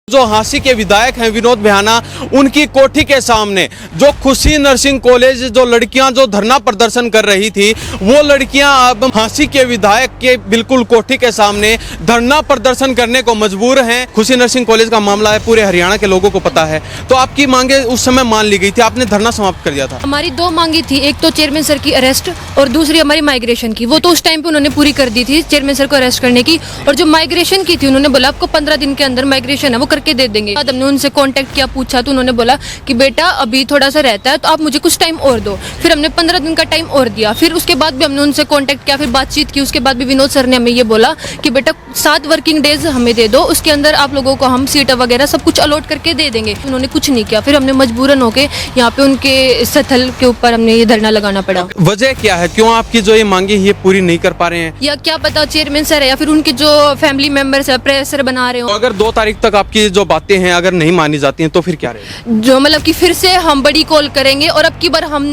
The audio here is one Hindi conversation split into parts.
जो हांसी के विधायक हैं विनोद बिहाना, उनकी कोठी के सामने जो खुशी नर्सिंग कॉलेज जो लड़कियां जो धरना प्रदर्शन कर रही थी, वो लड़कियां अब हांसी के विधायक के बिल्कुल कोठी के सामने धरना प्रदर्शन करने को मजबूर हैं। खुशी नर्सिंग कॉलेज का मामला है, पूरे हरियाणा के लोगों को पता है। तो आपकी मांगे उस समय मान ली गई थी, आपने धरना समाप्त कर दिया था। हमारी दो मांगी थी, एक तो चेयरमैन सर की अरेस्ट और दूसरी हमारी माइग्रेशन की। वो तो उस टाइम पे उन्होंने पूरी कर दी थी, चेयरमैन सर को अरेस्ट करने की। और जो माइग्रेशन की थी, उन्होंने बोला आपको 15 दिन के अंदर माइग्रेशन है वो करके दे देंगे। बाद हमने उनसे कांटेक्ट किया, पूछा तो उन्होंने बोला कि बेटा अभी थोड़ा सा रहता है तो आप मुझे कुछ टाइम और दो। फिर हमने 15 दिन का टाइम और दिया। फिर उसके बाद भी हमने उनसे कांटेक्ट किया, फिर बातचीत की। उसके बाद भी विनोद सर ने हमें ये बोला कि बेटा 7 वर्किंग डेज हमें दे दो, उसके अंदर आप लोगों को हम सीट वगैरह सब कुछ अलॉट करके दे देंगे। उन्होंने कुछ नहीं किया। फिर हमने मजबूरन होके यहाँ पे उनके स्थल के ऊपर हमने ये धरना लगाना पड़ा। वजह क्या है, क्यों आपकी जो ये मांगे ये पूरी नहीं कर पा रहे हैं? या क्या पता चेयरमैन सर है या फिर उनके जो फैमिली मेंबर्स है प्रेशर बना रहे हो। अगर 2 तारीख तक आपकी जो बातें हैं अगर नहीं मानी जाती हैं तो फिर क्या रहेगा? जो मतलब कि फिर से हम बड़ी कॉल करेंगे और अब की बार हम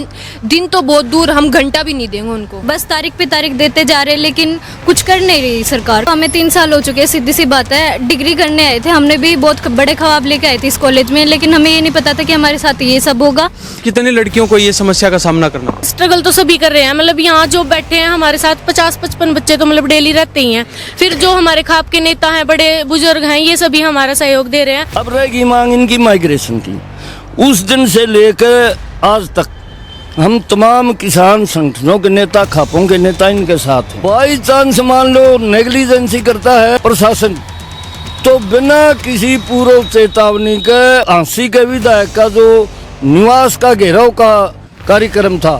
दिन तो बहुत दूर, हम घंटा भी नहीं देंगे उनको। बस तारीख पे तारीख देते जा रहे हैं, लेकिन कुछ कर नहीं रही सरकार। हमें 3 साल हो चुके हैं, सीधी सी बात है। डिग्री करने आए थे, हमने भी बहुत बड़े ख्वाब लेके आए थे इस कॉलेज में, लेकिन हमें ये नहीं पता था कि हमारे साथ ये सब होगा। कितनी लड़कियों को ये समस्या का सामना करना? स्ट्रगल तो सभी कर रहे हैं। मतलब यहाँ जो बैठे हैं हमारे साथ 50-55 बच्चे तो मतलब डेली रहते ही हैं। फिर जो हमारे खाप के नेता हैं, बड़े बुजुर्ग हैं, ये सभी हमारा सहयोग दे रहे हैं। अब रहेगी मांग इनकी माइग्रेशन की। उस दिन से लेकर आज तक हम तमाम किसान संगठनों के नेता, खापों के नेता इनके साथ हैं। बाई चांस मान लो नेग्लिजेंसी करता है प्रशासन, तो बिना किसी पूर्व चेतावनी के हांसी के विधायक का जो निवास का घेराव का कार्यक्रम था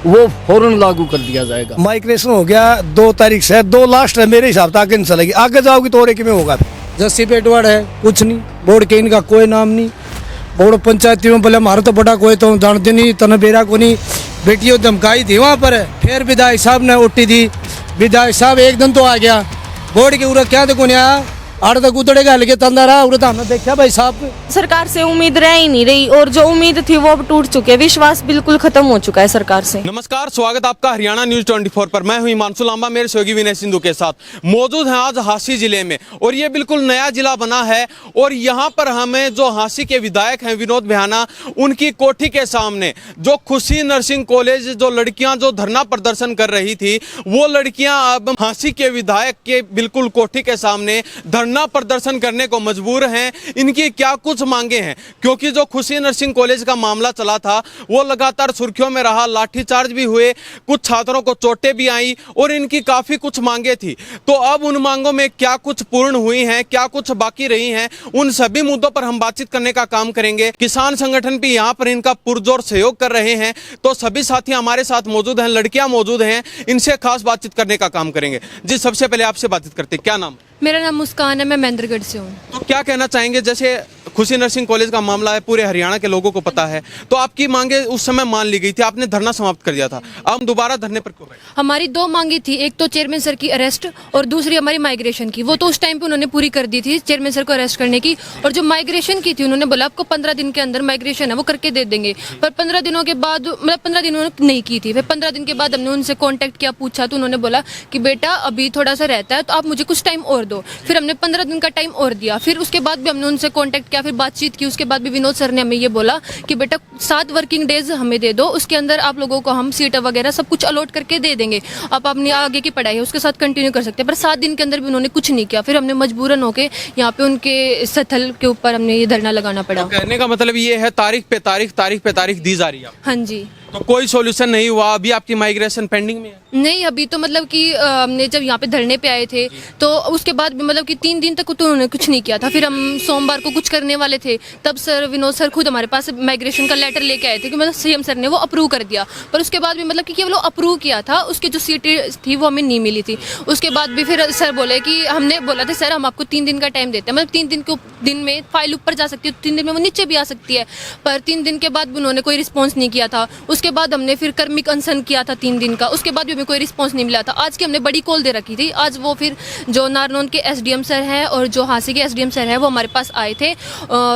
वो फौरन लागू कर दिया जाएगा। माइग्रेशन हो गया 2 तारीख से, 2 लास्ट है मेरे हिसाब से। आगे नहीं चलेगी, आगे जाओगी तो और में होगा। जस्सी पेटवाड़ है, कुछ नहीं। बोर्ड के इनका कोई नाम नहीं। बोर्ड पंचायती में बोले हमारा तो बड़ा कोई तो जानते नहीं, तन बेरा को नहीं। बेटियों धमकाई थी वहाँ पर। फिर विधायक साहब ने उठी थी, विधायक साहब एक दिन तो आ गया। बोर्ड के उरा क्या देखो नहीं आया, आड़ तक उतरेगा लेके तंदा रहा। उरा तो हमने देखा भाई साहब, सरकार से उम्मीद रह ही नहीं रही और जो उम्मीद थी वो अब टूट चुकी है। विश्वास बिल्कुल खत्म हो चुका है सरकार से। नमस्कार, स्वागत आपका हरियाणा न्यूज 24 पर। मैं हूं हिमांशु लांबा, मेरे सहयोगी विनय सिंधु के साथ मौजूद हैं आज हांसी जिले में। और ये बिल्कुल नया जिला बना है और यहाँ पर हमें जो हांसी के विधायक हैं विनोद बिहाना, उनकी कोठी के सामने जो खुशी नर्सिंग कॉलेज जो लड़कियां जो धरना प्रदर्शन कर रही थी, वो लड़कियां अब हांसी के विधायक के बिल्कुल कोठी के सामने धरना प्रदर्शन करने को मजबूर हैं। इनकी क्या कुछ मांगे हैं, क्योंकि जो खुशी नर्सिंग कॉलेज का मामला चला था वो लगातार सुर्खियों में रहा। लाठीचार्ज भी हुए, कुछ छात्रों को चोटें भी आई और इनकी काफी कुछ मांगे थी। तो अब उन मांगों में क्या कुछ पूर्ण हुई हैं, क्या कुछ बाकी रही हैं, उन सभी मुद्दों पर हम बातचीत करने का काम करेंगे। किसान संगठन भी यहाँ पर इनका पुरजोर सहयोग कर रहे हैं। तो सभी साथी हमारे साथ मौजूद हैं, लड़कियां मौजूद हैं, इनसे खास बातचीत करने का काम करेंगे। जी, सबसे पहले आपसे बातचीत करते, क्या नाम? मेरा नाम मुस्कान है, मैं महेंद्रगढ़ से हूँ। तो क्या कहना चाहेंगे, जैसे खुशी नर्सिंग कॉलेज का मामला है, पूरे हरियाणा के लोगों को पता है, तो आपकी मांगे उस समय मान ली गई थी, आपने धरना समाप्त कर दिया था, अब हम दोबारा धरने पर क्यों बैठे? हमारी दो मांगी थी, एक तो चेयरमैन सर की अरेस्ट और दूसरी हमारी माइग्रेशन की। वो तो उस टाइम पे उन्होंने पूरी कर दी थी, चेयरमैन सर को अरेस्ट करने की। और जो माइग्रेशन की थी, उन्होंने बोला आपको 15 दिन के अंदर माइग्रेशन है वो करके दे देंगे। पर 15 दिनों के बाद, मतलब 15 दिन उन्होंने नहीं की थी। फिर 15 दिन के बाद हमने उनसे कॉन्टेक्ट किया, पूछा तो उन्होंने बोला कि बेटा अभी थोड़ा सा रहता है तो आप मुझे कुछ टाइम और दो। फिर हमने 15 दिन का टाइम और दिया। फिर उसके बाद भी हमने उनसे कांटेक्ट किया, फिर बातचीत की। उसके बाद भी विनोद सर ने हमें ये बोला कि बेटा 7 वर्किंग डेज हमें दे दो, उसके अंदर आप लोगों को हम सीट वगैरह सब कुछ अलॉट करके दे देंगे। आप अपनी आगे की पढ़ाई है उसके साथ कंटिन्यू कर सकते हैं। पर 7 दिन के अंदर भी उन्होंने कुछ नहीं किया। फिर हमने मजबूरन होके यहाँ पे उनके स्थल के ऊपर हमने ये धरना लगाना पड़ा। तो कहने का मतलब ये है तारीख पे तारीख दी जा रही है। हाँ जी। तो कोई सॉल्यूशन नहीं हुआ, अभी आपकी माइग्रेशन पेंडिंग में है? नहीं, अभी तो मतलब कि हमने जब यहाँ पे धरने पे आए थे तो उसके बाद भी मतलब कि 3 दिन तक तो उन्होंने कुछ नहीं किया था। फिर हम सोमवार को कुछ करने वाले थे, तब सर विनोद सर खुद हमारे पास माइग्रेशन का लेटर लेके आए थे कि मतलब सीएम सर ने वो अप्रूव कर दिया। पर उसके बाद भी मतलब कि केवल अप्रूव किया था, उसकी जो सीटें थी वो हमें नहीं मिली थी। उसके बाद भी फिर सर बोले कि हमने बोला था सर हम आपको 3 दिन का टाइम देते हैं, मतलब 3 दिन में फाइल ऊपर जा सकती है, 3 दिन में वो नीचे भी आ सकती है। पर 3 दिन के बाद भी उन्होंने कोई रिस्पॉन्स नहीं किया था। उसके उसके बाद हमने फिर कर्मिक अनशन किया था 3 दिन का, उसके बाद भी हमें कोई रिस्पॉन्स नहीं मिला था। आज की हमने बड़ी कॉल दे रखी थी। आज वो फिर जो नारनौल के एसडीएम सर हैं और जो हांसी के एसडीएम सर हैं वो हमारे पास आए थे।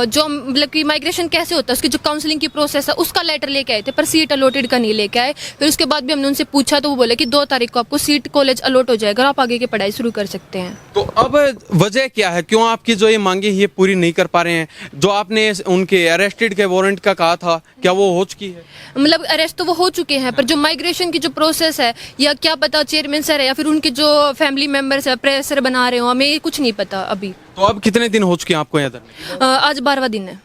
जो मतलब कि माइग्रेशन कैसे होता है उसकी जो काउंसलिंग की प्रोसेस है उसका लेटर लेके आए थे, पर सीट अलॉटेड का नहीं लेके आए। फिर उसके बाद भी हमने उनसे पूछा तो वो बोले कि 2 तारीख को आपको सीट कॉलेज अलॉट हो जाएगा और आप आगे की पढ़ाई शुरू कर सकते हैं। तो अब वजह क्या है, क्यों आपकी जो ये मांगे ये पूरी नहीं कर पा रहे हैं? जो आपने उनके अरेस्टेड के वारंट का कहा था, क्या वो हो चुकी है? मतलब अरेस्ट तो वो हो चुके हैं, पर जो माइग्रेशन की जो प्रोसेस है या क्या पता चेयरमैन सर है या फिर उनके जो फैमिली मेंबर्स है प्रेशर बना रहे हो, हमें ये कुछ नहीं पता अभी। तो अब कितने दिन हो चुके हैं आपको यहाँ धरने? आज 12वां दिन है।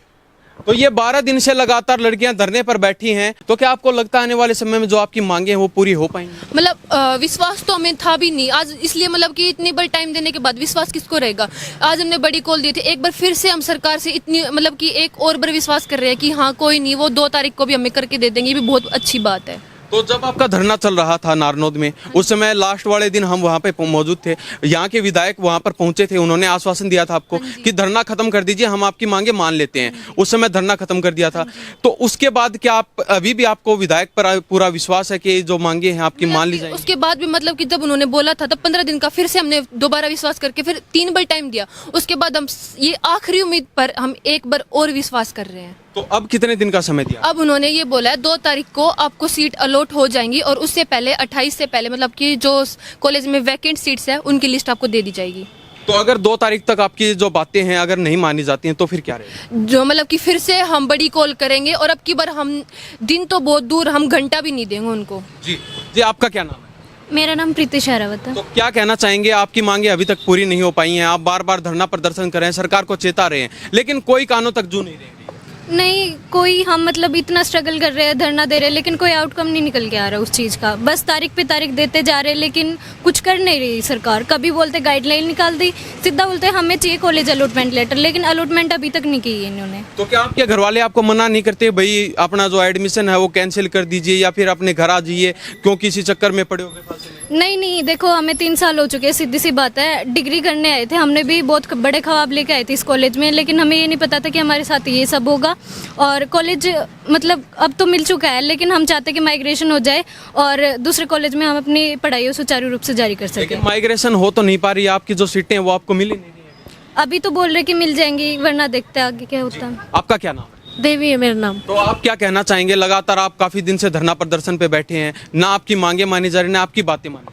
तो ये 12 दिन से लगातार लड़कियां धरने पर बैठी हैं, तो क्या आपको लगता है आने वाले समय में जो आपकी मांगे हैं वो पूरी हो पाएंगी? मतलब विश्वास तो हमें था भी नहीं आज, इसलिए मतलब कि इतनी बड़ी टाइम देने के बाद विश्वास किसको रहेगा। आज हमने बड़ी कॉल दी थी, एक बार फिर से हम सरकार से इतनी मतलब कि एक और बार विश्वास कर रहे हैं कि हाँ कोई नहीं, वो 2 तारीख को भी हमें करके दे देंगे, ये भी बहुत अच्छी बात है। तो जब आपका धरना चल रहा था नारनौद में, उस समय लास्ट वाले दिन हम वहाँ पे मौजूद थे, यहाँ के विधायक वहाँ पर पहुंचे थे, उन्होंने आश्वासन दिया था आपको कि धरना खत्म कर दीजिए, हम आपकी मांगे मान लेते हैं। उस समय धरना खत्म कर दिया था, तो उसके बाद क्या आप अभी भी आपको विधायक पर पूरा विश्वास है कि जो मांगे हैं आपकी मान ली जाएंगी? उसके बाद भी मतलब कि जब उन्होंने बोला था तब 15 दिन का फिर से हमने दोबारा विश्वास करके फिर 3 बार टाइम दिया। उसके बाद हम ये आखिरी उम्मीद पर हम एक बार और विश्वास कर रहे हैं। तो अब कितने दिन का समय दिया? अब उन्होंने ये बोला है 2 तारीख को आपको सीट अलॉट हो जाएंगी और उससे पहले 28 से पहले मतलब कि जो कॉलेज में वैकेंट सीट्स है उनकी लिस्ट आपको दे दी जाएगी। तो अगर 2 तारीख तक आपकी जो बातें हैं अगर नहीं मानी जाती हैं तो फिर क्या रहेगा? जो मतलब कि फिर से हम बड़ी कॉल करेंगे और अब की बार हम दिन तो बहुत दूर, हम घंटा भी नहीं देंगे उनको। जी जी, आपका क्या नाम है? मेरा नाम प्रीति शेरावत है। तो क्या कहना चाहेंगे, आपकी मांगे अभी तक पूरी नहीं हो पाई हैं, आप बार बार धरना प्रदर्शन कर रहे हैं, सरकार को चेता रहे हैं, लेकिन कोई कानों तक जू नहीं रहे? नहीं, कोई हम मतलब इतना स्ट्रगल कर रहे हैं, धरना दे रहे हैं, लेकिन कोई आउटकम नहीं निकल के आ रहा उस चीज़ का। बस तारीख पे तारीख देते जा रहे हैं, लेकिन कुछ कर नहीं रही सरकार। कभी बोलते गाइडलाइन निकाल दी, सीधा बोलते हमें चाहिए कॉलेज अलॉटमेंट लेटर, लेकिन अलॉटमेंट अभी तक नहीं की है इन्होंने। तो क्या आपके घर वाले आपको मना नहीं करते भाई अपना जो एडमिशन है वो कैंसिल कर दीजिए या फिर अपने घर आ जाइए, क्यों किसी चक्कर में पड़े हो? नहीं नहीं, देखो हमें 3 साल हो चुके हैं, सीधी सी बात है। डिग्री करने आए थे, हमने भी बहुत बड़े ख्वाब लेके आए थे इस कॉलेज में, लेकिन हमें ये नहीं पता था कि हमारे साथ ये सब होगा। और कॉलेज मतलब अब तो मिल चुका है, लेकिन हम चाहते हैं कि माइग्रेशन हो जाए और दूसरे कॉलेज में हम अपनी पढ़ाई सुचारू रूप से जारी कर सकें। लेकिन माइग्रेशन हो तो नहीं पा रही, आपकी जो सीटें हैं वो आपको मिली नहीं रही है। अभी तो बोल रहे कि मिल जाएंगी, वरना देखते हैं आगे क्या होता है। आपका क्या नाम है? देवी है मेरा नाम। तो आप क्या कहना चाहेंगे, लगातार आप काफी दिन से धरना प्रदर्शन पे बैठे हैं, ना आपकी मांगे मानी जा रही ना आपकी बातें मानी जा रही?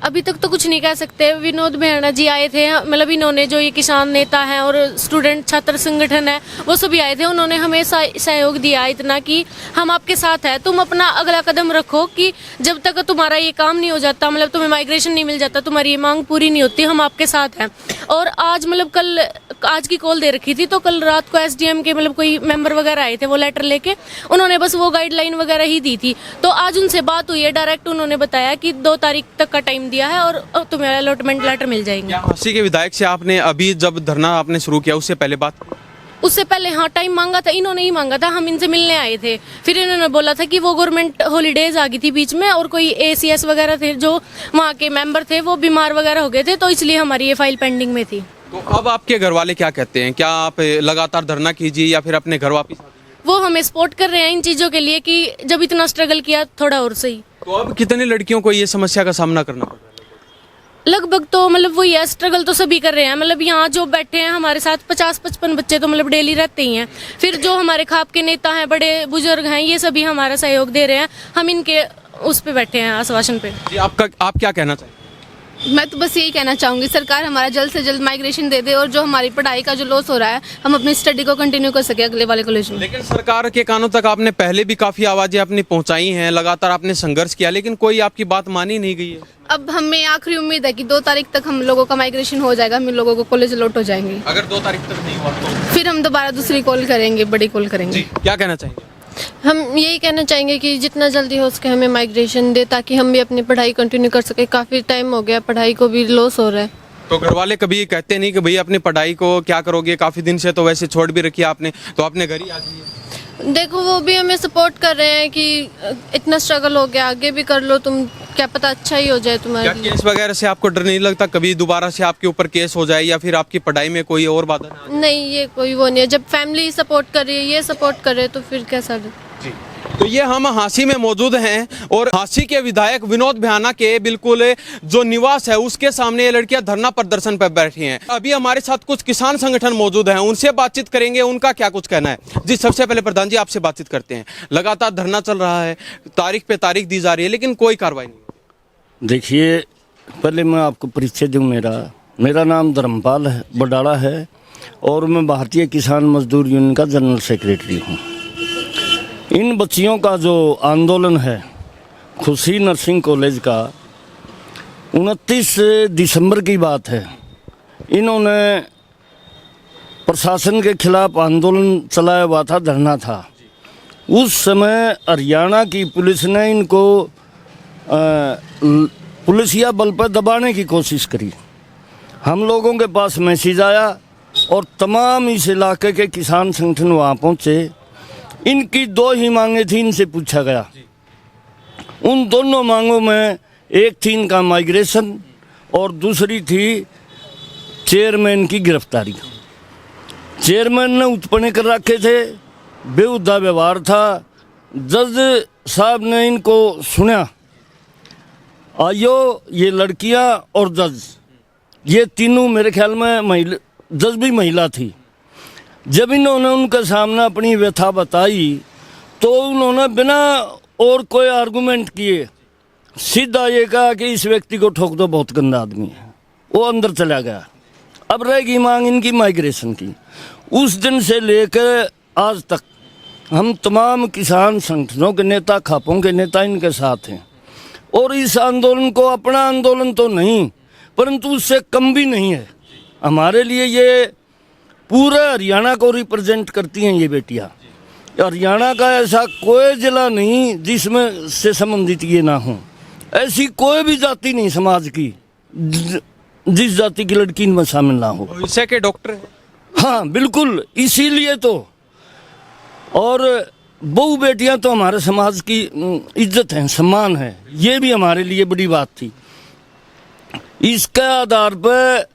अभी तक तो कुछ नहीं कह सकते। विनोद मेहरा जी आए थे, मतलब इन्होंने जो ये किसान नेता हैं और स्टूडेंट छात्र संगठन है वो सभी आए थे। उन्होंने हमें सहयोग दिया इतना कि हम आपके साथ हैं, तुम अपना अगला कदम रखो कि जब तक तुम्हारा ये काम नहीं हो जाता, मतलब तुम्हें माइग्रेशन नहीं मिल जाता, तुम्हारी ये मांग पूरी नहीं होती, हम आपके साथ हैं। और आज मतलब कल आज की कॉल दे रखी थी, तो कल रात को एसडीएम के मतलब कोई मेंबर वगैरह आए थे, वो लेटर लेके उन्होंने बस वो गाइडलाइन वगैरह ही दी थी। तो आज उनसे बात हुई है डायरेक्ट, उन्होंने बताया कि 2 तारीख तक का टाइम दिया है और तुम्हें अलॉटमेंट लेटर मिल जाएंगे। हांसी के विधायक से आपने अभी जब धरना आपने शुरू किया उससे पहले बात? उससे पहले हाँ टाइम मांगा था, इन्होंने ही मांगा था, हम इनसे मिलने आए थे। फिर इन्होंने बोला था कि वो गवर्नमेंट हॉलीडेज आ गई थी बीच में और कोई एसीएस वगैरह थे जो वहाँ के मेंबर थे वो बीमार वगैरह हो गए थे, तो इसलिए हमारी ये फाइल पेंडिंग में थी। तो अब आपके घर वाले क्या कहते हैं, क्या आप लगातार धरना कीजिए या फिर अपने घर वापस? वो हमें सपोर्ट कर रहे हैं इन चीज़ों के लिए कि जब इतना स्ट्रगल किया थोड़ा और सही। तो अब कितनी लड़कियों को ये समस्या का सामना करना पड़ रहा है? लगभग तो मतलब वही है, स्ट्रगल तो सभी कर रहे हैं। मतलब यहाँ जो बैठे हैं हमारे साथ 50-55 बच्चे तो मतलब डेली रहते ही हैं। फिर जो हमारे खाप के नेता हैं, बड़े बुजुर्ग हैं, ये सभी हमारा सहयोग दे रहे हैं। हम इनके उस पे बैठे हैं, आश्वासन पे। जी, आप क्या कहना चाहिए? मैं तो बस यही कहना चाहूँगी सरकार हमारा जल्द से जल्द माइग्रेशन दे दे और जो हमारी पढ़ाई का जो लॉस हो रहा है हम अपनी स्टडी को कंटिन्यू कर सके अगले वाले कॉलेज में। लेकिन सरकार के कानों तक आपने पहले भी काफ़ी आवाज़ें अपनी पहुंचाई हैं, लगातार आपने संघर्ष किया, लेकिन कोई आपकी बात मानी नहीं गई है। अब हमें आखिरी उम्मीद है कि 2 तारीख तक हम लोगों का माइग्रेशन हो जाएगा, हम लोगों को कॉलेज अलॉट हो जाएंगे। अगर 2 तारीख तक नहीं हुआ तो फिर हम दोबारा दूसरी कॉल करेंगे, बड़ी कॉल करेंगे। क्या कहना चाहेंगे? हम यही कहना चाहेंगे कि जितना जल्दी हो सके हमें माइग्रेशन दे ताकि हम भी अपनी पढ़ाई कंटिन्यू कर सके। काफ़ी टाइम हो गया, पढ़ाई को भी लॉस हो रहा है। तो घर वाले कभी कहते नहीं कि भैया अपनी पढ़ाई को क्या करोगे, काफ़ी दिन से तो वैसे छोड़ भी रखी आपने, तो अपने घर ही आ जाइए? देखो वो भी हमें सपोर्ट कर रहे हैं कि इतना स्ट्रगल हो गया, आगे भी कर लो तुम, क्या पता अच्छा ही हो जाए तुम्हारे क्या लिए। केस वगैरह से आपको डर नहीं लगता कभी दोबारा से आपके ऊपर केस हो जाए या फिर आपकी पढ़ाई में कोई और बाधा ना आ जाए? नहीं, ये कोई वो नहीं है। जब फैमिली सपोर्ट कर रही है, ये सपोर्ट कर रहे तो फिर कैसा? जी, तो ये हम हांसी में मौजूद हैं और हांसी के विधायक विनोद भ्याना के बिल्कुल जो निवास है उसके सामने ये लड़कियां धरना प्रदर्शन पर बैठी हैं। अभी हमारे साथ कुछ किसान संगठन मौजूद हैं, उनसे बातचीत करेंगे, उनका क्या कुछ कहना है। जी, सबसे पहले प्रधान जी आपसे बातचीत करते हैं। लगातार धरना चल रहा है, तारीख पे तारीख दी जा रही है, लेकिन कोई कार्रवाई नहीं। देखिए, पहले मैं आपको परिचय दूं। मेरा नाम धर्मपाल बडाड़ा है और मैं भारतीय किसान मजदूर यूनियन का जनरल सेक्रेटरी हूँ। इन बच्चियों का जो आंदोलन है खुशी नर्सिंग कॉलेज का, 29 दिसंबर की बात है, इन्होंने प्रशासन के खिलाफ आंदोलन चलाया हुआ था, धरना था। उस समय हरियाणा की पुलिस ने इनको पुलिसिया बल पर दबाने की कोशिश करी। हम लोगों के पास मैसेज आया और तमाम इस इलाके के किसान संगठन वहाँ पहुँचे। इनकी 2 ही मांगे थी, इनसे पूछा गया। उन दोनों मांगों में एक थी इनका माइग्रेशन और दूसरी थी चेयरमैन की गिरफ्तारी। चेयरमैन ने उत्पन्न कर रखे थे, बेहुदा व्यवहार था। जज साहब ने इनको सुना। आयो ये लड़कियां और जज, ये तीनों मेरे ख्याल में जज भी महिला थी। जब इन्होंने उनके सामने अपनी व्यथा बताई तो उन्होंने बिना और कोई आर्गुमेंट किए सीधा ये कहा कि इस व्यक्ति को ठोक दो, बहुत गंदा आदमी है। वो अंदर चला गया। अब रहेगी मांग इनकी माइग्रेशन की। उस दिन से लेकर आज तक हम तमाम किसान संगठनों के नेता, खापों के नेता इनके साथ हैं और इस आंदोलन को अपना आंदोलन तो नहीं परंतु उससे कम भी नहीं है। हमारे लिए ये पूरे हरियाणा को रिप्रेजेंट करती हैं ये बेटियां। हरियाणा का ऐसा कोई जिला नहीं जिसमें से संबंधित ये ना हो। ऐसी कोई भी जाति नहीं समाज की जिस जाति की लड़की इनमें शामिल ना हो। विषय के डॉक्टर हैं। हाँ बिल्कुल, इसीलिए तो। और बहु बेटियां तो हमारे समाज की इज्जत है, सम्मान है। ये भी हमारे लिए बड़ी बात थी। इसके आधार पर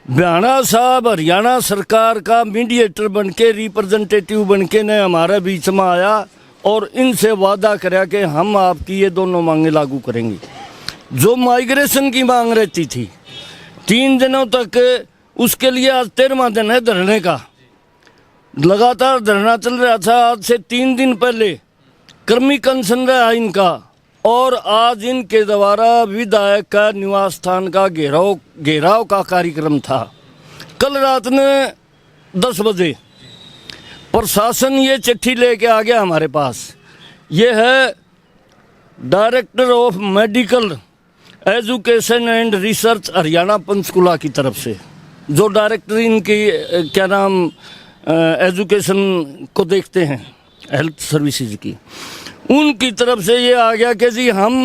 भ्याना साहब हरियाणा सरकार का मीडिएटर बनके, रिप्रेजेंटेटिव बनके ने हमारे बीच में आया और इनसे वादा कराया कि हम आपकी ये दोनों मांगे लागू करेंगे। जो माइग्रेशन की मांग रहती थी 3 दिनों तक, उसके लिए आज 13वां दिन है धरने का। लगातार धरना चल रहा था। आज से 3 दिन पहले कर्मिक अनशन रहा इनका और आज इनके द्वारा विधायक का निवास स्थान का घेराव का कार्यक्रम था। कल रात ने 10 बजे प्रशासन ये चिट्ठी लेके आ गया हमारे पास। ये है director of medical education and research Haryana Panchkula की तरफ से, जो डायरेक्टर इनकी क्या नाम एजुकेशन को देखते हैं, हेल्थ सर्विसेज की, उनकी तरफ से ये आ गया कि जी हम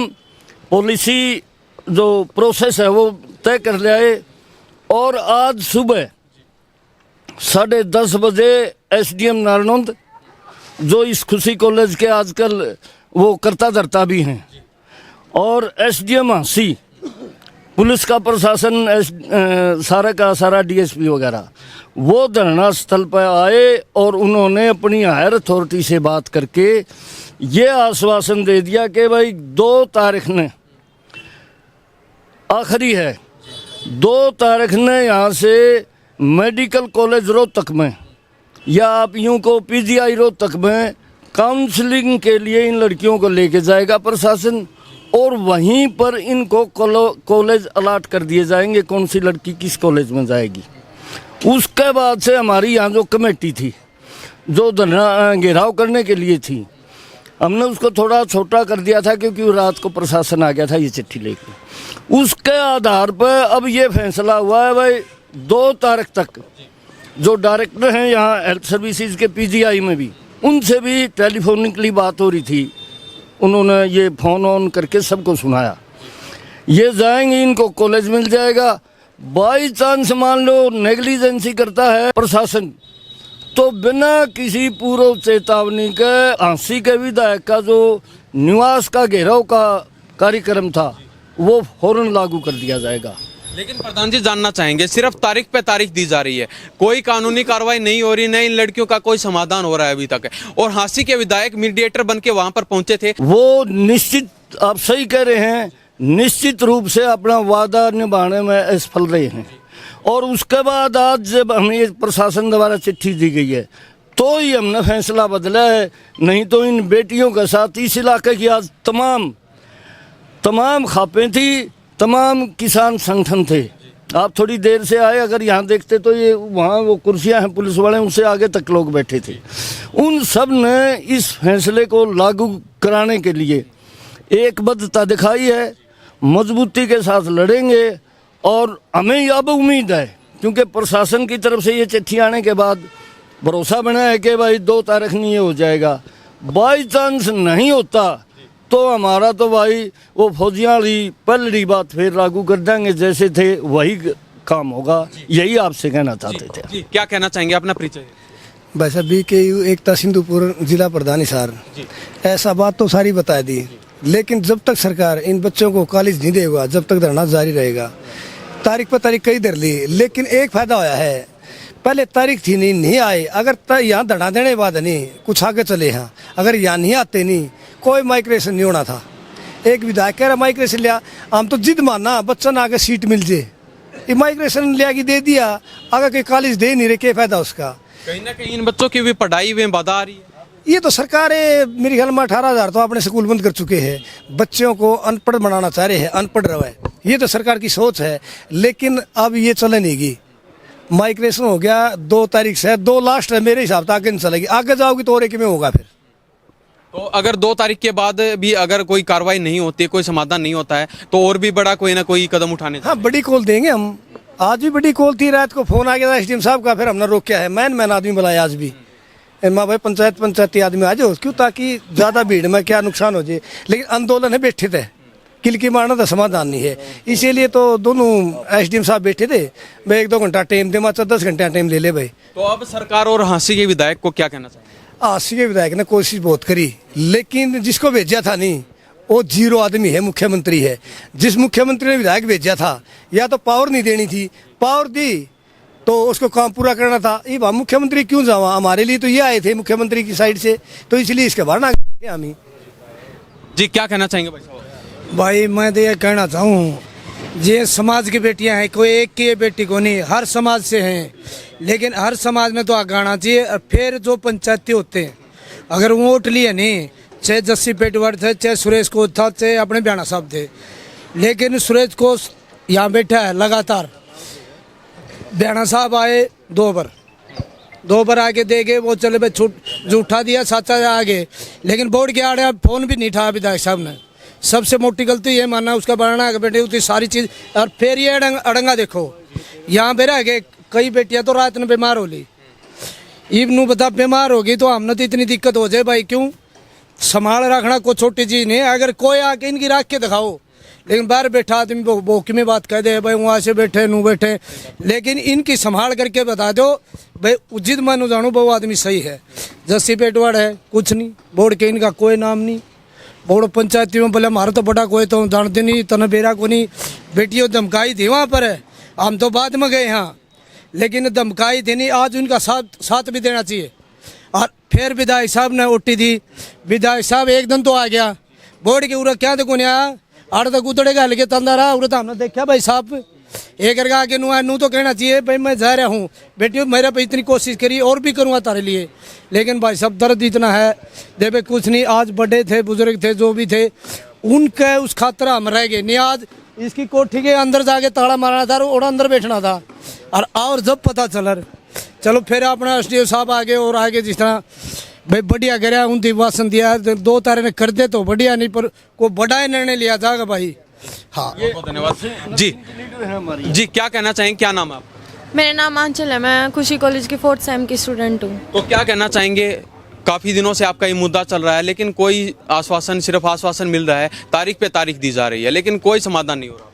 पॉलिसी जो प्रोसेस है वो तय कर लिया। और आज सुबह 10:30 बजे एसडीएम नारनौंद, जो इस खुशी कॉलेज के आजकल वो करता धरता भी हैं, और एसडीएम हांसी, पुलिस का प्रशासन सारा का सारा डीएसपी वगैरह, वो धरना स्थल पर आए और उन्होंने अपनी हायर अथॉरिटी से बात करके ये आश्वासन दे दिया कि भाई 2 तारीख ने आखिरी है, 2 तारीख ने यहाँ से मेडिकल कॉलेज रोहतक में, या आप यूँ को पीजीआई रोहतक में काउंसलिंग के लिए इन लड़कियों को लेके जाएगा प्रशासन और वहीं पर इनको कॉलेज अलाट कर दिए जाएंगे, कौन सी लड़की किस कॉलेज में जाएगी। उसके बाद से हमारी यहाँ जो कमेटी थी जो घेराव करने के लिए थी, हमने उसको थोड़ा छोटा कर दिया था क्योंकि रात को प्रशासन आ गया था ये चिट्ठी लेके। उसके आधार पर अब ये फैसला हुआ है भाई 2 तारीख तक जो डायरेक्टर हैं यहाँ हेल्थ सर्विसेज के पीजीआई में भी, उनसे भी टेलीफोनिकली बात हो रही थी। उन्होंने ये फ़ोन ऑन करके सबको सुनाया। ये जाएंगे, इनको कॉलेज मिल जाएगा। बाई चांस मान लो नेग्लिजेंसी करता है प्रशासन, तो बिना किसी पूर्व चेतावनी के हांसी के विधायक का जो निवास का घेराव का कार्यक्रम था वो फौरन लागू कर दिया जाएगा। लेकिन प्रधान जी जानना चाहेंगे, सिर्फ तारीख पे तारीख दी जा रही है, कोई कानूनी कार्रवाई नहीं हो रही, नहीं इन लड़कियों का कोई समाधान हो रहा है अभी तक। और हांसी के विधायक मीडिएटर बन के वहां पर पहुंचे थे। वो निश्चित, आप सही कह रहे हैं, निश्चित रूप से अपना वादा निभाने में असफल रहे हैं। और उसके बाद आज जब हमें प्रशासन द्वारा चिट्ठी दी गई है तो ही हमने फैसला बदला है, नहीं तो इन बेटियों के साथ इस इलाके की आज तमाम खापें थी, तमाम किसान संगठन थे। आप थोड़ी देर से आए, अगर यहाँ देखते तो ये वहाँ वो कुर्सियाँ हैं पुलिस वाले, उनसे आगे तक लोग बैठे थे। उन सब ने इस फैसले को लागू कराने के लिए एकबद्धता दिखाई है, मजबूती के साथ लड़ेंगे। और हमें अब उम्मीद है, क्योंकि प्रशासन की तरफ से ये चिट्ठी आने के बाद भरोसा बना है कि भाई 2 तारीख नहीं हो जाएगा। बाई चांस नहीं होता तो हमारा तो भाई वो फौजियाँ वाली पहली बात फिर लागू कर देंगे, जैसे थे वही काम होगा। यही आपसे कहना चाहते थे। जी, क्या कहना चाहेंगे, अपना परिचय? वैसे BKU एकता सिंधुपुर जिला प्रधान हिसार। ऐसा बात तो सारी बता दी, लेकिन जब तक सरकार इन बच्चों को कॉलेज नहीं देगा, जब तक धरना जारी रहेगा। तारीख पर तारीख कई धर ली, लेकिन एक फायदा होया है, पहले तारीख थी नहीं आए, अगर यहाँ धरना देने के बाद नहीं कुछ आगे चले हैं, अगर यहाँ नहीं आते नहीं कोई माइग्रेशन नहीं होना था। एक विधायक कह रहा माइग्रेशन लिया, हम तो जिद मानना बच्चा ना आगे सीट मिल जाए, ये माइग्रेशन लिया कि दे दिया, अगर कोई कॉलेज दे नहीं रहे क्या फायदा उसका। कहीं ना कहीं इन बच्चों की भी पढ़ाई में बाधा आ रही है। ये तो सरकार है, मेरे ख्याल में 18,000 तो अपने स्कूल बंद कर चुके हैं, बच्चों को अनपढ़ बनाना चाह रहे हैं, अनपढ़ रहे, ये तो सरकार की सोच है। लेकिन अब ये चले नहीं गी, माइग्रेशन हो गया 2 तारीख से, 2 लास्ट है मेरे हिसाब से, आगे नहीं चलेगी। आगे जाओगी तो और एक में होगा फिर। तो अगर 2 तारीख के बाद भी अगर कोई कार्रवाई नहीं होती, कोई समाधान नहीं होता है, तो और भी बड़ा कोई ना कोई कदम उठाने। हाँ, बड़ी कॉल देंगे हम। आज भी बड़ी कॉल थी, रात को फोन आ गया था SDM साहब का, फिर हमने रोका है। मैन आदमी बुलाया आज भी, माँ भाई पंचायती आदमी आ जाओ, क्यों, ताकि ज़्यादा भीड़ में क्या नुकसान हो जाए। लेकिन आंदोलन है, बैठे थे, किलकी मारना तो समाधान नहीं है, इसीलिए तो दोनों SDM साहब बैठे थे। भाई 1-2 घंटा टाइम दे, मात्र 10 घंटा टाइम ले ले भाई। तो अब सरकार और हांसी के विधायक को क्या कहना चाहिए? हांसी के विधायक ने कोशिश बहुत करी, लेकिन जिसको भेजा था नहीं वो 0 आदमी है, मुख्यमंत्री है। जिस मुख्यमंत्री ने विधायक भेजा था, या तो पावर नहीं देनी थी, पावर दी तो उसको काम पूरा करना था। ये मुख्यमंत्री क्यों जावा, हमारे लिए तो ये आए थे मुख्यमंत्री की साइड से, तो इसलिए इसके बाहर ना हम ही। जी, क्या कहना चाहेंगे भाई साहब? भाई मैं तो ये कहना चाहूँ, ये समाज की बेटियां हैं, कोई एक की बेटी को नहीं, हर समाज से हैं। लेकिन हर समाज ने तो आगे आना चाहिए। और फिर जो पंचायती होते हैं, अगर वोट लिए नहीं, चाहे जस्सी पेटवाड़ थे, चाहे सुरेश कोच था, चाहे अपने ब्याना साहब थे, लेकिन सुरेश कोच यहाँ बैठा है लगातार। ब्याना साहब आए 2 बार आके देखे, वो चले भाई छूट जो उठा दिया साचा आगे, लेकिन बोर्ड के आड़े फोन भी नहीं उठाया विधायक साहब ने। सबसे मोटी गलती ये मानना उसका बनाना बेटे उतनी सारी चीज़। और फिर ये अड़ंगा देखो, यहाँ पे रह गए कई बेटियां तो रात में बीमार हो ली। इबनू बता बीमार होगी तो हमने तो इतनी दिक्कत हो जाए भाई, क्यों संभाल रखना कोई छोटी चीज़ नहीं। अगर कोई आके इनकी रख के दिखाओ, लेकिन बाहर बैठा आदमी बोकी में बात कह दे भाई वहाँ से बैठे नू बैठे, लेकिन इनकी संभाल करके बता दो भाई उचित मानो जानू वो आदमी सही है। जस्सी पेटवाड़ है, कुछ नहीं, बोर्ड के इनका कोई नाम नहीं, बोर्ड पंचायती में बोले हमारा तो बड़ा कोई तो जानते नहीं, तना बेरा को नहीं। बेटियों धमकाई थी वहाँ पर, हम तो बाद में गए यहाँ, लेकिन धमकाई थी नहीं। आज उनका साथ भी देना चाहिए। और फिर विधायक साहब ने उठी थी, विधायक साहब एक दिन तो आ गया, बोर्ड के उरा क्या देखो नहीं आया, आड़ तक उतरेगा हल्के तंदा रहा, उरा तो हमने देखा भाई साहब एक करके आगे नू तो कहना चाहिए भाई मैं जा रहा हूँ बेटियों, मेरे पे इतनी कोशिश करी और भी करूँगा तारे लिए, लेकिन भाई सब दर्द इतना है दे भाई कुछ नहीं। आज बड़े थे, बुजुर्ग थे, जो भी थे, उनके उस खातर हम रह गए नहीं। आज इसकी कोठी के अंदर जाके ताड़ा मारना था और अंदर बैठना था। और जब पता चलो फिर अपना SDO साहब आगे और आगे जिस तरह भाई बढ़िया कराया उनकी वासन दिया, 2 तारे ने कर दे तो बढ़िया, नहीं पर को बड़ा निर्णय लिया जाएगा भाई। हाँ, बहुत धन्यवाद जी। क्या कहना चाहेंगे, क्या नाम है आपका? मेरा नाम आंचल है, मैं खुशी कॉलेज की 4th सेम की स्टूडेंट हूँ। तो क्या कहना चाहेंगे, काफी दिनों से आपका ये मुद्दा चल रहा है, लेकिन कोई आश्वासन, सिर्फ आश्वासन मिल रहा है, तारीख पे तारीख दी जा रही है, लेकिन कोई समाधान नहीं हो रहा।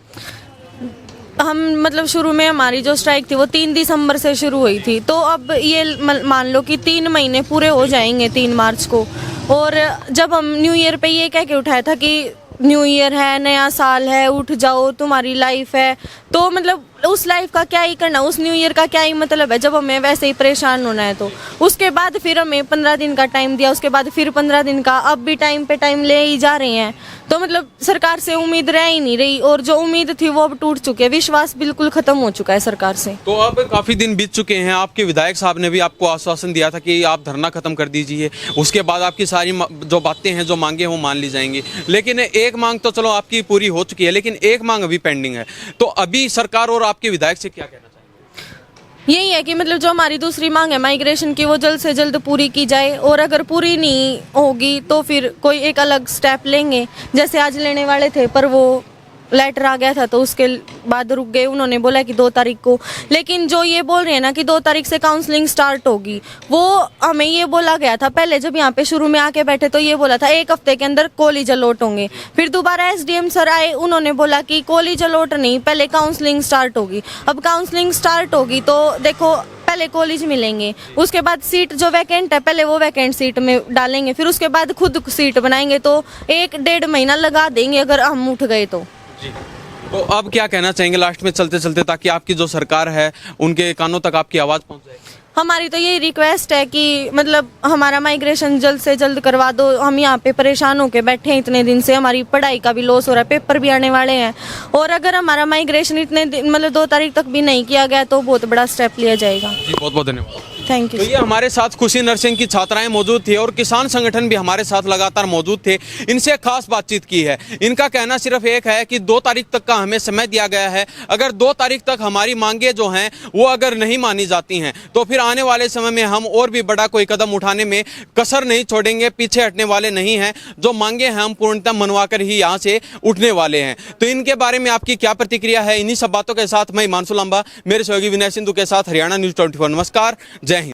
हम मतलब शुरू में हमारी जो स्ट्राइक थी वो 3 दिसंबर से शुरू हुई थी, तो अब ये मान लो कि 3 महीने पूरे हो जाएंगे 3 मार्च को। और जब हम न्यू ईयर पे ये कह के उठाया था कि न्यू ईयर है, नया साल है, उठ जाओ, तुम्हारी लाइफ है, तो मतलब उस लाइफ का क्या ही करना, उस न्यू ईयर का क्या ही मतलब है जब हमें वैसे ही परेशान होना है। तो उसके बाद फिर हमें 15 दिन का टाइम दिया, उसके बाद फिर 15 दिन का, अब भी टाइम पे टाइम ले ही जा रहे हैं। तो मतलब सरकार से उम्मीद रह ही नहीं रही, और जो उम्मीद थी वो अब टूट चुकी है, विश्वास बिल्कुल खत्म हो चुका है सरकार से। तो अब काफी दिन बीत चुके हैं, आपके विधायक साहब ने भी आपको आश्वासन दिया था कि आप धरना खत्म कर दीजिए, उसके बाद आपकी सारी जो बातें हैं, जो मांगे वो मान ली जाएंगी। लेकिन एक मांग तो चलो आपकी पूरी हो चुकी है, लेकिन एक मांग अभी पेंडिंग है। तो अभी सरकार और आपके विधायक से क्या कहना चाहिए? यही है कि मतलब जो हमारी दूसरी मांग है माइग्रेशन की, वो जल्द से जल्द पूरी की जाए, और अगर पूरी नहीं होगी तो फिर कोई एक अलग स्टेप लेंगे। जैसे आज लेने वाले थे पर वो लेटर आ गया था तो उसके बाद रुक गए। उन्होंने बोला कि 2 तारीख को, लेकिन जो ये बोल रहे हैं ना कि 2 तारीख से काउंसलिंग स्टार्ट होगी, वो हमें ये बोला गया था पहले जब यहाँ पे शुरू में आके बैठे, तो ये बोला था 1 हफ्ते के अंदर कॉलेज अलॉट होंगे। फिर दोबारा एसडीएम सर आए, उन्होंने बोला कि कॉलेज अलॉट नहीं, पहले काउंसलिंग स्टार्ट होगी। अब काउंसलिंग स्टार्ट होगी तो देखो पहले कॉलेज मिलेंगे, उसके बाद सीट जो वैकेंट है पहले वो वैकेंट सीट में डालेंगे, फिर उसके बाद खुद सीट बनाएंगे। तो 1-1.5 महीना लगा देंगे अगर हम उठ गए तो। तो अब क्या कहना चाहेंगे लास्ट में चलते चलते, ताकि आपकी जो सरकार है उनके कानों तक आपकी आवाज़ पहुंच जाए? हमारी तो यही रिक्वेस्ट है कि मतलब हमारा माइग्रेशन जल्द से जल्द करवा दो। हम यहाँ पे परेशान होके बैठे हैं इतने दिन से, हमारी पढ़ाई का भी लॉस हो रहा है, पेपर भी आने वाले हैं, और अगर हमारा माइग्रेशन इतने दिन मतलब 2 तारीख तक भी नहीं किया गया तो बहुत बड़ा स्टेप लिया जाएगा। जी बहुत बहुत धन्यवाद। Thank you. तो ये हमारे साथ खुशी नर्सिंग की छात्राएं मौजूद थी और किसान संगठन भी हमारे साथ लगातार मौजूद थे। इनसे खास बातचीत की है। इनका कहना सिर्फ एक है कि 2 तारीख तक का हमें समय दिया गया है, अगर 2 तारीख तक हमारी मांगे जो हैं वो अगर नहीं मानी जाती हैं तो फिर आने वाले समय में हम और भी बड़ा कोई कदम उठाने में कसर नहीं छोड़ेंगे, पीछे हटने वाले नहीं हैं। जो मांगे हैं हम पूर्णतः मनवा कर ही यहाँ से उठने वाले हैं। तो इनके बारे में आपकी क्या प्रतिक्रिया है? इन्हीं सब बातों के साथ मैं हिमांशु लांबा मेरे सहयोगी विनय सिंधु के साथ हरियाणा न्यूज़ 24। नमस्कार। जय